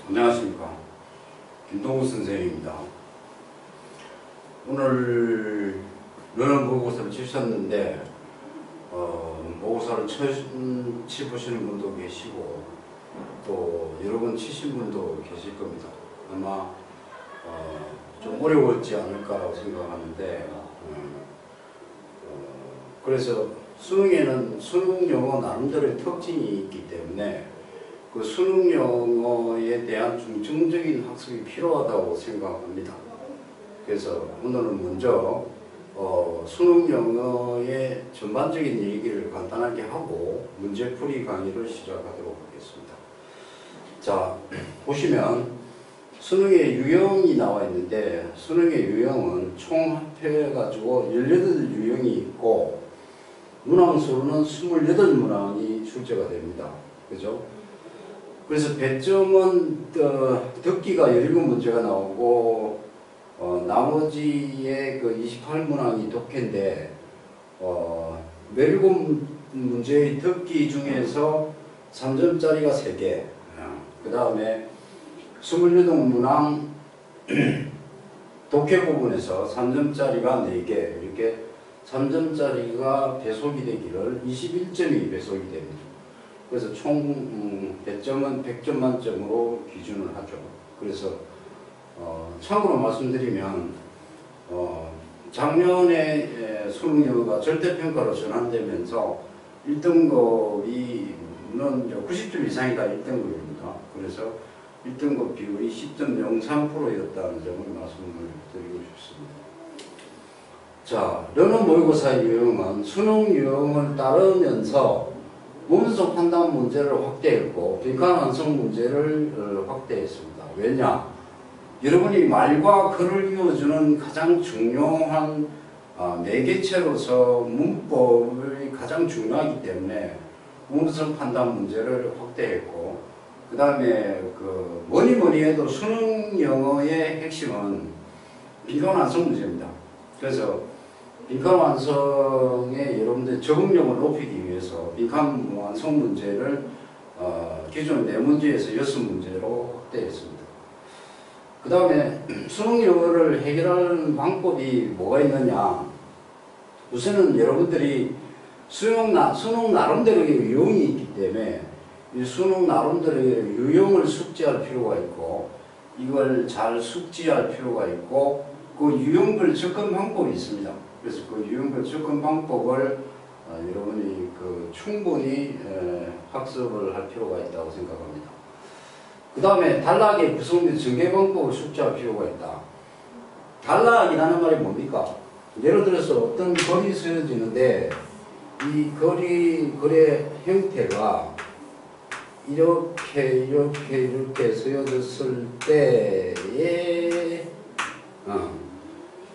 안녕하십니까. 김동우 선생님입니다. 오늘論文보고서를 치셨는데 보고서를 처음 치보시는 분도 계시고 또 여러 번 치신 분도 계실 겁니다. 아마 좀 어려웠지 않을까라고 생각하는데 그래서 수능에는 수능 영어 나름대로의 특징이 있기 때문에 그 수능 영어에 대한 중증적인 학습이 필요하다고 생각합니다. 그래서 오늘은 먼저 수능 영어의 전반적인 얘기를 간단하게 하고 문제풀이 강의를 시작하도록 하겠습니다. 자, 보시면 수능의 유형이 나와 있는데 수능의 유형은 총 합해가지고 18유형이 있고 문항수로는 28문항이 출제가 됩니다. 그죠? 그래서 배점은 듣기가 17문제가 나오고 나머지의 그 28문항이 독해인데 17문제의 듣기 중에서 3점짜리가 3개, 그 다음에 28문항 독해 부분에서 3점짜리가 4개, 이렇게 3점짜리가 배속이 되기를 21점이 배속이 됩니다. 그래서 총 배점은 100점 만점으로 기준을 하죠. 그래서 참고로 말씀드리면 작년에 수능 영어가 절대평가로 전환되면서 1등급이 90점 이상이다 1등급입니다. 그래서 1등급 비율이 10.03%였다는 점을 말씀을 드리고 싶습니다. 자, 러너 모의고사 유형은 수능 유형을 따르면서 문서 판단 문제를 확대했고 빈칸 완성 문제를 확대했습니다. 왜냐? 여러분이 말과 글을 이어주는 가장 중요한 매개체로서 문법이 가장 중요하기 때문에 문서 판단 문제를 확대했고 그 다음에 뭐니 해도 수능 영어의 핵심은 빈칸 완성 문제입니다. 그래서 빈칸 완성에 여러분들 적응력을 높이기 위해서 빈칸 완성 문제를 기존 4문제에서 6문제로 확대했습니다. 그 다음에 수능 영어를 해결하는 방법이 뭐가 있느냐. 우선은 여러분들이 수능 나름대로의 유형이 있기 때문에 이 수능 나름대로의 유형을 숙지할 필요가 있고 이걸 잘 숙지할 필요가 있고 그 유형별 접근 방법이 있습니다. 그래서 그 유형별 접근 방법을 여러분이 충분히 학습을 할 필요가 있다고 생각합니다. 그 다음에 단락의 구성 및 전개 방법을 숙지할 필요가 있다. 단락이라는 말이 뭡니까? 예를 들어서 어떤 글이 쓰여지는데 이 글의 형태가 이렇게 쓰여졌을 때에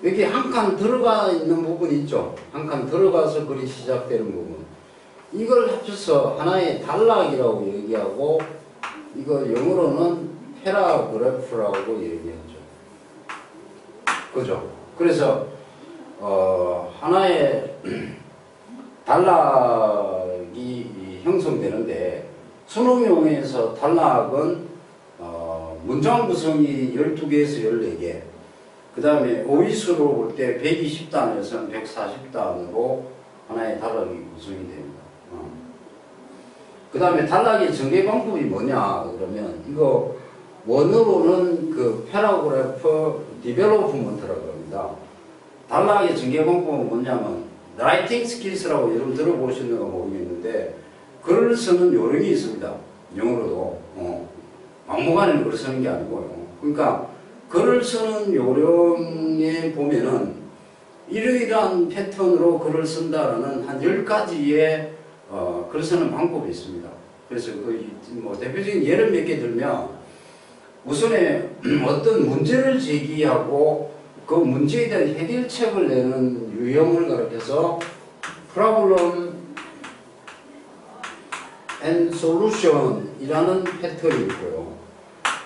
여기 한 칸 들어가 있는 부분이 있죠. 한 칸 들어가서 글이 시작되는 부분. 이걸 합쳐서 하나의 단락이라고 얘기하고 이거 영어로는 패러그래프라고 얘기하죠. 그죠? 그래서 하나의 단락이 형성되는데 수능 용어에서 단락은 문장 구성이 12개에서 14개 그 다음에 오위수로 볼 때 120단에서 140단으로 하나의 단락이 구성이 됩니다. 그 다음에 단락의 전개 방법이 뭐냐 그러면 이거 원어로는 패러그래프 디벨로프먼트라고 합니다. 단락의 전개 방법은 뭐냐면 라이팅 스킬스라고 여러분 들어보시는가 모르겠는데 글을 쓰는 요령이 있습니다. 영어로도 막무가내로 글을 쓰는 게 아니고요. 그러니까 글을 쓰는 요령에 보면은 이러이러한 패턴으로 글을 쓴다라는 한 10가지의 글 쓰는 방법이 있습니다. 그래서 대표적인 예를 몇 개 들면 우선에 어떤 문제를 제기하고 그 문제에 대한 해결책을 내는 유형을 가르쳐서 Problem and Solution 이라는 패턴이 있고요.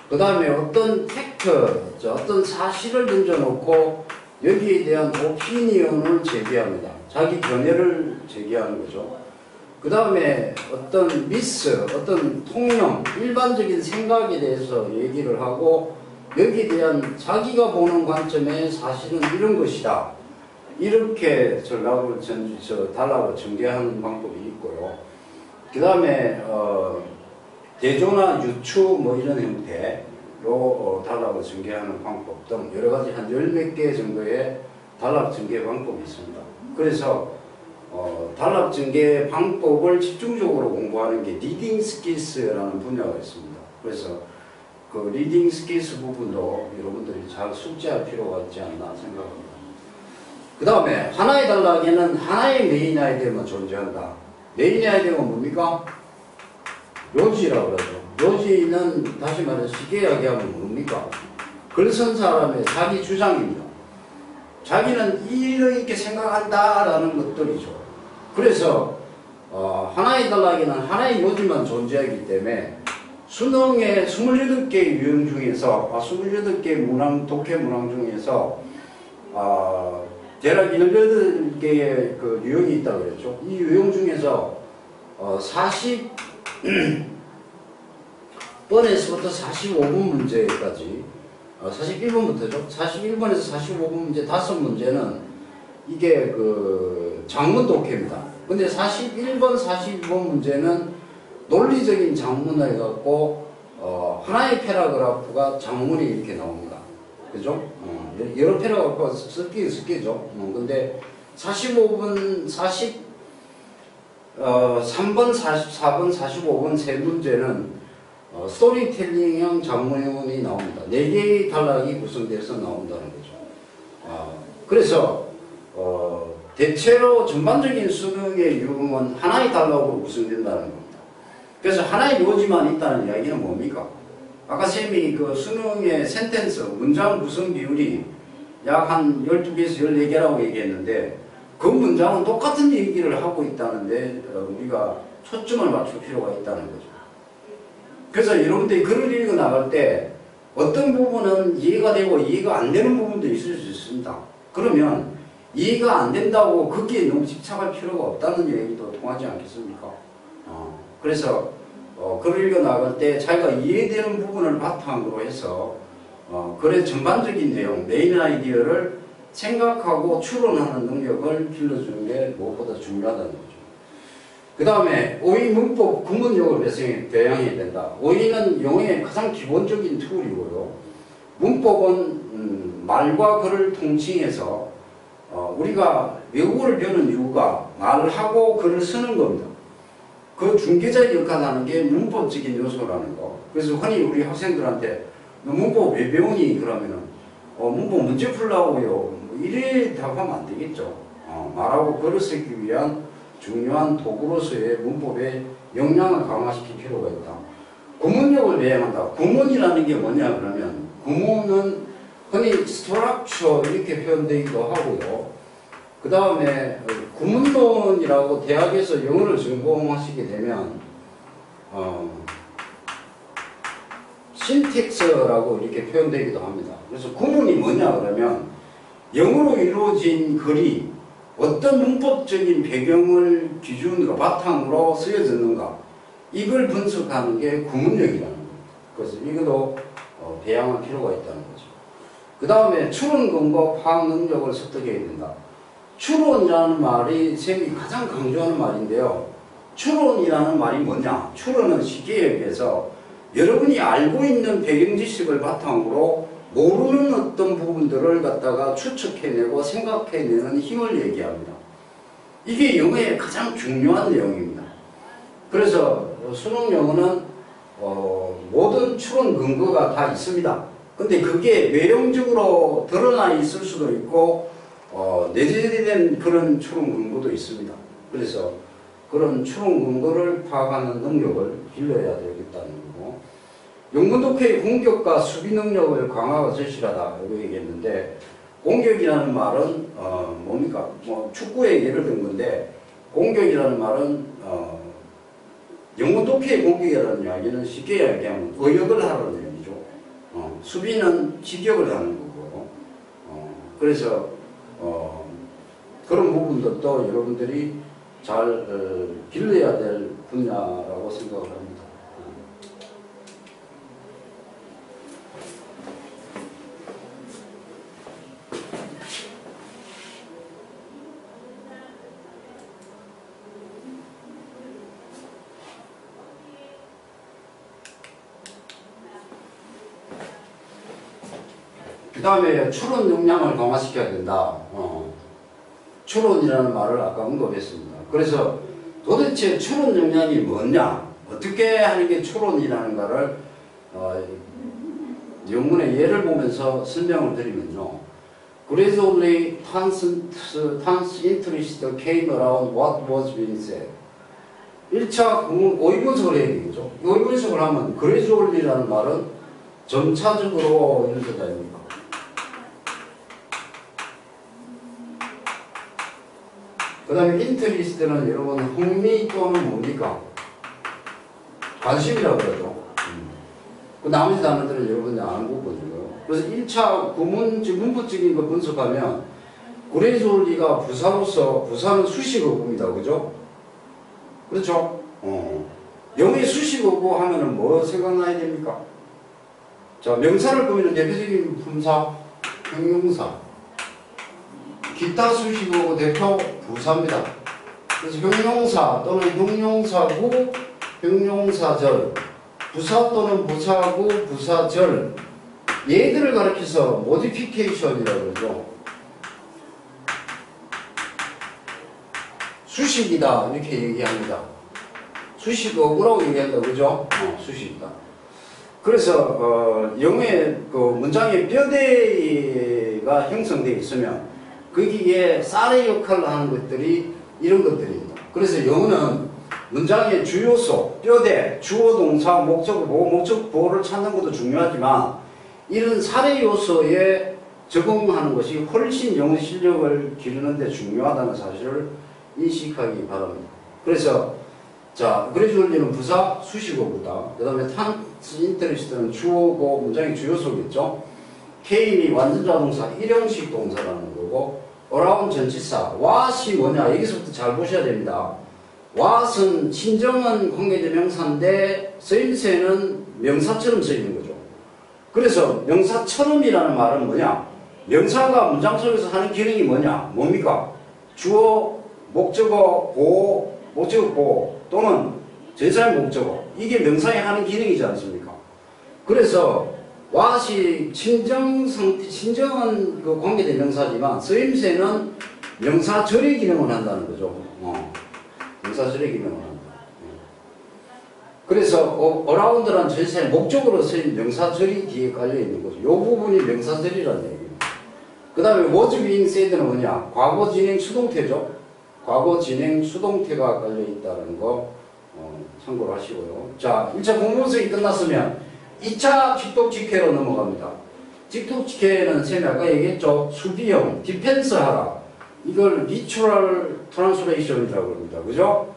그 다음에 어떤 팩트, 어떤 사실을 던져놓고 여기에 대한 오피니언을 제기합니다. 자기 견해를 제기하는 거죠. 그 그 다음에 어떤 미스, 어떤 통념, 일반적인 생각에 대해서 얘기를 하고 여기에 대한 자기가 보는 관점에 사실은 이런 것이다. 이렇게 단락을 전개하는 방법이 있고요. 그 다음에 대조나 유추 뭐 이런 형태로 단락을 전개하는 방법 등 여러 가지 한 10몇 개 정도의 단락 전개 방법이 있습니다. 그래서 단락 전개 방법을 집중적으로 공부하는 게 리딩 스킬스라는 분야가 있습니다. 그래서 그 리딩 스킬스 부분도 여러분들이 잘 숙지할 필요가 있지 않나 생각합니다. 그 다음에 하나의 단락에는 하나의 메인 아이디어만 존재한다. 메인 아이디어가 뭡니까? 요지라고 그러죠. 요지는 다시 말해서 쉽게 이야기하면 뭡니까? 글 쓴 사람의 자기 주장입니다. 자기는 이렇게 생각한다라는 것들이죠. 그래서 하나의 단락에는 하나의 요지만 존재하기 때문에 수능의 28개 유형 중에서 28개 문항, 독해 문항 중에서 대략 18개의 그 유형이 있다고 그랬죠. 이 유형 중에서 40번에서부터 45분 문제까지 41번부터죠. 41번에서 45분 문제 5문제는 이게 그 장문 독해입니다. 근데 41번, 42번 문제는 논리적인 장문을 해갖고 하나의 패러그래프가 장문이 이렇게 나옵니다. 그죠? 여러 패러그래프가 섞이죠. 근데 45분, 3번, 44번, 45번 세 문제는 스토리텔링형 장문이 나옵니다. 4개의 단락이 구성돼서 나온다는 거죠. 그래서 대체로 전반적인 수능의 유형은 하나의 단락으로 구성된다는 겁니다. 그래서 하나의 요지만 있다는 이야기는 뭡니까? 아까 쌤이 그 수능의 센텐스, 문장 구성 비율이 약 한 12개에서 14개라고 얘기했는데 그 문장은 똑같은 얘기를 하고 있다는데 우리가 초점을 맞출 필요가 있다는 거죠. 그래서 여러분들이 글을 읽어 나갈 때 어떤 부분은 이해가 되고 이해가 안 되는 부분도 있을 수 있습니다. 그러면 이해가 안 된다고 거기에 너무 집착할 필요가 없다는 얘기도 통하지 않겠습니까? 그래서 글을 읽어 나갈 때 자기가 이해되는 부분을 바탕으로 해서 글의 전반적인 내용, 메인 아이디어를 생각하고 추론하는 능력을 길러주는 게 무엇보다 중요하다는 거죠. 그 다음에 오이 문법 구문력을 배양해야 된다. 오이는 영어의 가장 기본적인 툴이고요. 문법은 말과 글을 통칭해서 우리가 외국어를 배우는 이유가 말을 하고 글을 쓰는 겁니다. 그 중개자의 역할을 하는 게 문법적인 요소라는 거. 그래서 흔히 우리 학생들한테 너 문법 왜 배우니? 그러면은 문법 문제 풀라고요. 이래 답하면 안 되겠죠. 말하고 글을 쓰기 위한 중요한 도구로서의 문법의 역량을 강화시킬 필요가 있다. 구문력을 배양한다. 구문이라는 게 뭐냐 그러면 구문은 흔히 스트럭처 이렇게 표현되기도 하고요. 그 다음에 구문론이라고 대학에서 영어를 전공하시게 되면 신텍스라고 이렇게 표현되기도 합니다. 그래서 구문이 뭐냐 그러면 영어로 이루어진 글이 어떤 문법적인 배경을 기준으로 바탕으로 쓰여졌는가 이걸 분석하는 게 구문력이라는 겁니다. 그래서 이것도 배양할 필요가 있다는 거죠. 그 다음에 추론 근거 파악 능력을 습득해야 된다. 추론이라는 말이 쌤이 가장 강조하는 말인데요. 추론이라는 말이 뭐냐? 추론은 쉽게 얘기해서 여러분이 알고 있는 배경 지식을 바탕으로 모르는 어떤 부분들을 갖다가 추측해내고 생각해내는 힘을 얘기합니다. 이게 영어의 가장 중요한 내용입니다. 그래서 수능 영어는 모든 추론 근거가 다 있습니다. 근데 그게 외형적으로 드러나 있을 수도 있고 내재된 그런 추론 근거도 있습니다. 그래서 그런 추론 근거를 파악하는 능력을 길러야 되겠다는 거고, 영문 독해의 공격과 수비 능력을 강화가 절실하다 이렇게 얘기했는데, 공격이라는 말은 뭡니까? 축구의 예를 든 건데, 공격이라는 말은 영문 독해의 공격이라는 이야기는 쉽게 이야기하면 의역을 하라는 얘기죠. 수비는 직역을 하는 거고, 그래서 그런 부분들도 여러분들이 잘 길러야 될 분야라고 생각을 합니다. 그 다음에 추론 역량을 강화시켜야 된다. 추론이라는 말을 아까 언급했습니다. 그래서 도대체 추론 역량이 뭐냐? 어떻게 하는 게 추론이라는가를 영문의 예를 보면서 설명을 드리면요. Gradually, tons interest came around what was being said. 1차 오이분석을 해야 되겠죠. 오이분석을 하면 gradually라는 말은 점차적으로 이런 뜻 아닙니까? 그 다음에 인터리스트는 여러분 흥미 또는 뭡니까? 관심이라고 그러죠. 그 나머지 단어들은 여러분이 아는 부분이고요. 그래서 1차 문법적인 거 분석하면 그레이졸리가 부사로서 부사는 수식어구입니다. 그죠? 그렇죠? 영어에 수식어구 하면은 뭐 생각나야 됩니까? 자, 명사를 보면 대표적인 품사, 형용사. 기타 수식어구 대표 부사입니다. 그래서 형용사 또는 형용사구, 형용사절, 부사 또는 부사구, 부사절 얘들을 가리켜서 모디피케이션이라고 그러죠. 수식이다 이렇게 얘기합니다. 수식어구라고 얘기한다 그죠? 수식이다. 그래서 영어의 그 문장의 뼈대가 형성되어 있으면 거기에 쌀의 역할을 하는 것들이 이런 것들입니다. 그래서 영어는 문장의 주요소, 뼈대, 주어, 동사, 목적, 보호, 목적, 보호를 찾는 것도 중요하지만 이런 사례 요소에 적응하는 것이 훨씬 영어 실력을 기르는 데 중요하다는 사실을 인식하기 바랍니다. 그래서 자, 그래주얼리는 부사, 수식어구다. 그 다음에 탄스 인터리스트는 주어고 문장의 주요소겠죠. 케인이 완전자 동사, 일형식 동사라는 거고 어라운 전치사, what이 뭐냐 여기서부터 잘 보셔야 됩니다. what은 친정은 관계대명사인데 쓰임새는 명사처럼 쓰이는 거죠. 그래서 명사처럼이라는 말은 뭐냐? 명사가 문장 속에서 하는 기능이 뭐냐? 뭡니까? 주어, 목적어, 보호, 목적어, 보호 또는 전치사의 목적어 이게 명사에 하는 기능이지 않습니까? 그래서 what이 친정은 그 관계대명사지만 쓰임새는 명사절의 기능을 한다는 거죠. 명사절의 기능을 한다. 그래서 around라는 전치사의 목적으로 쓰인 명사절이 뒤에 깔려있는 거죠. 이 부분이 명사절이라는 얘기입니다. 그 다음에 was being said는 뭐냐? 과거 진행 수동태죠. 과거 진행 수동태가 깔려있다는 거 참고로 하시고요. 자, 1차 공문분석이 끝났으면 2차 직독직해로 넘어갑니다. 직독직해는 쌤이 아까 얘기했죠. 수비형, 디펜스 하라. 이걸 리추럴 트랜스레이션이라고 합니다. 그죠?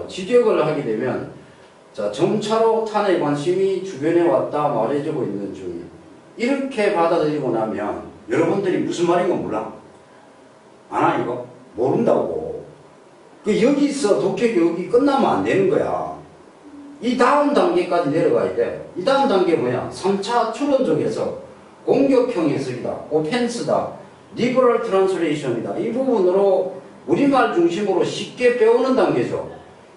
직역을 하게 되면 자, 점차로 탄의 관심이 주변에 왔다 말해주고 있는 중이 이렇게 받아들이고 나면 여러분들이 무슨 말인 건 몰라. 아나 이거? 모른다고. 그 여기서 독해기 여기 끝나면 안 되는 거야. 이 다음 단계까지 내려가야 돼. 이 다음 단계 뭐냐? 3차 추론적 해석, 공격형 해석이다, 오펜스다, 리버럴 트랜스레이션이다. 이 부분으로 우리말 중심으로 쉽게 배우는 단계죠.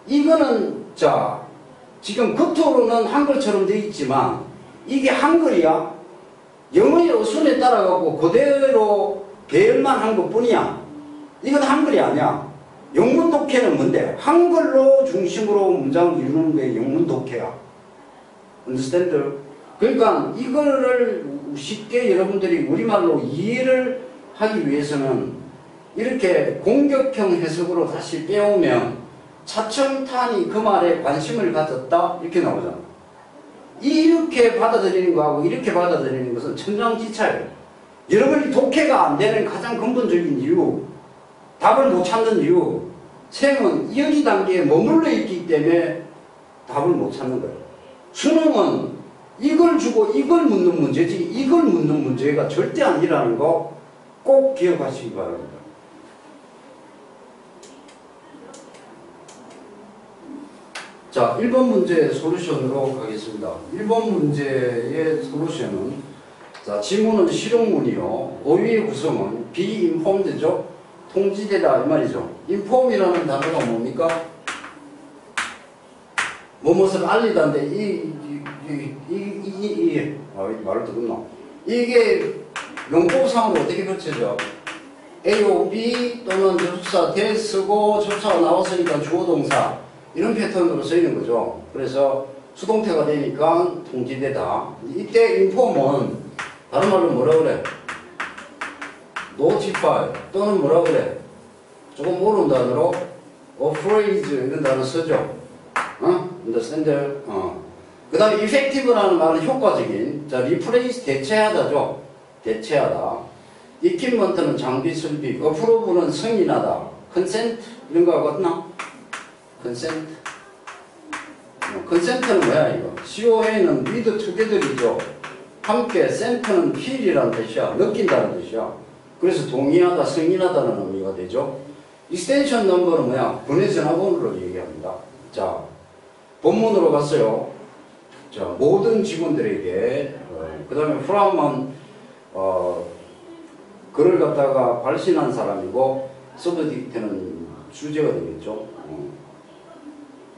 이거는 자 지금 겉으로는 한글처럼 되어 있지만 이게 한글이야. 영어의 어순에 따라가고 그대로 배열만 한 것뿐이야. 이건 한글이 아니야. 영문 독해는 뭔데? 한글로 중심으로 문장을 이루는 게 영문 독해야. understand? 그러니까 이거를 쉽게 여러분들이 우리말로 이해를 하기 위해서는 이렇게 공격형 해석으로 다시 빼오면 차첨탄이 그 말에 관심을 가졌다 이렇게 나오잖아. 이렇게 받아들이는 거하고 이렇게 받아들이는 것은 천장지차예요. 여러분이 독해가 안 되는 가장 근본적인 이유, 답을 못 찾는 이유, 셈은 여기 단계에 머물러 있기 때문에 답을 못 찾는 거예요. 수능은 이걸 주고 이걸 묻는 문제지 이걸 묻는 문제가 절대 아니라는 거 꼭 기억하시기 바랍니다. 자, 1번 문제 솔루션으로 가겠습니다. 1번 문제의 솔루션은, 자, 지문은 실용문이요. 어휘의 구성은 비인폼드죠. 통지되다 이 말이죠. 인폼이라는 단어가 뭡니까? 무엇을 알리다인데 말을 듣겠나? 이게 용법상으로 어떻게 펼쳐져? A, O, B 또는 접수사 대 쓰고 접수사가 나왔으니까 주어 동사 이런 패턴으로 쓰이는 거죠. 그래서 수동태가 되니까 통지되다. 이때 인폼은 다른 말로 뭐라 그래? notify 또는 뭐라 그래? 조금 모르는 단어로 appraise 이런 단어 쓰죠. understand? 그 다음에 effective라는 말은 효과적인. 자, replace 대체하다죠. 대체하다. equipment는 장비 설비. approve는 승인하다. consent 이런 거 같나? consent. consent는 뭐야 이거? COA는 with together이죠. 함께. cent는 feel이라는 뜻이야. 느낀다는 뜻이야. 그래서 동의하다, 승인하다는 의미가 되죠. extension number는 뭐야? 분해 전화번호를 얘기합니다. 자, 본문으로 갔어요. 자, 모든 직원들에게, 그 다음에 from은, 글을 갖다가 발신한 사람이고, 서브젝트는 주제가 되겠죠.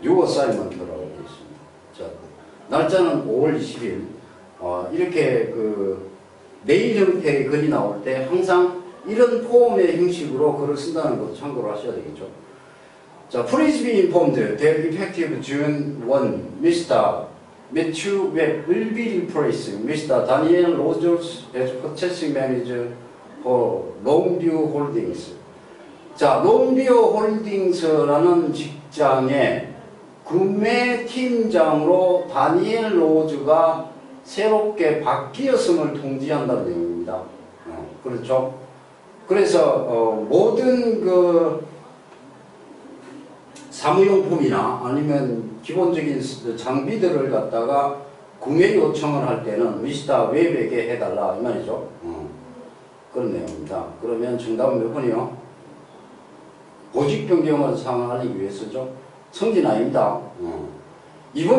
new assignment라고 되어 있습니다. 자, 날짜는 5월 20일. 이렇게 메일 형태의 글이 나올 때 항상 이런 폼의 형식으로 글을 쓴다는 것도 참고로 하셔야 되겠죠. 자, please be informed that effective June 1, Mr. Matthew Webb will be replacing Mr. Daniel Rogers as purchasing manager for Longview Holdings. 자, Longview Holdings라는 직장의 구매팀장으로 다니엘 로즈가 새롭게 바뀌었음을 통지한다는 내용입니다. 그렇죠? 그래서 모든 사무용품이나 아니면 기본적인 장비들을 갖다가 구매 요청을 할 때는 미스터 웹에게 해달라 이 말이죠. 그런 내용입니다. 그러면 정답은 몇 번이요? 보직 변경을 상황하기 위해서죠. 성진 아닙니다. 이번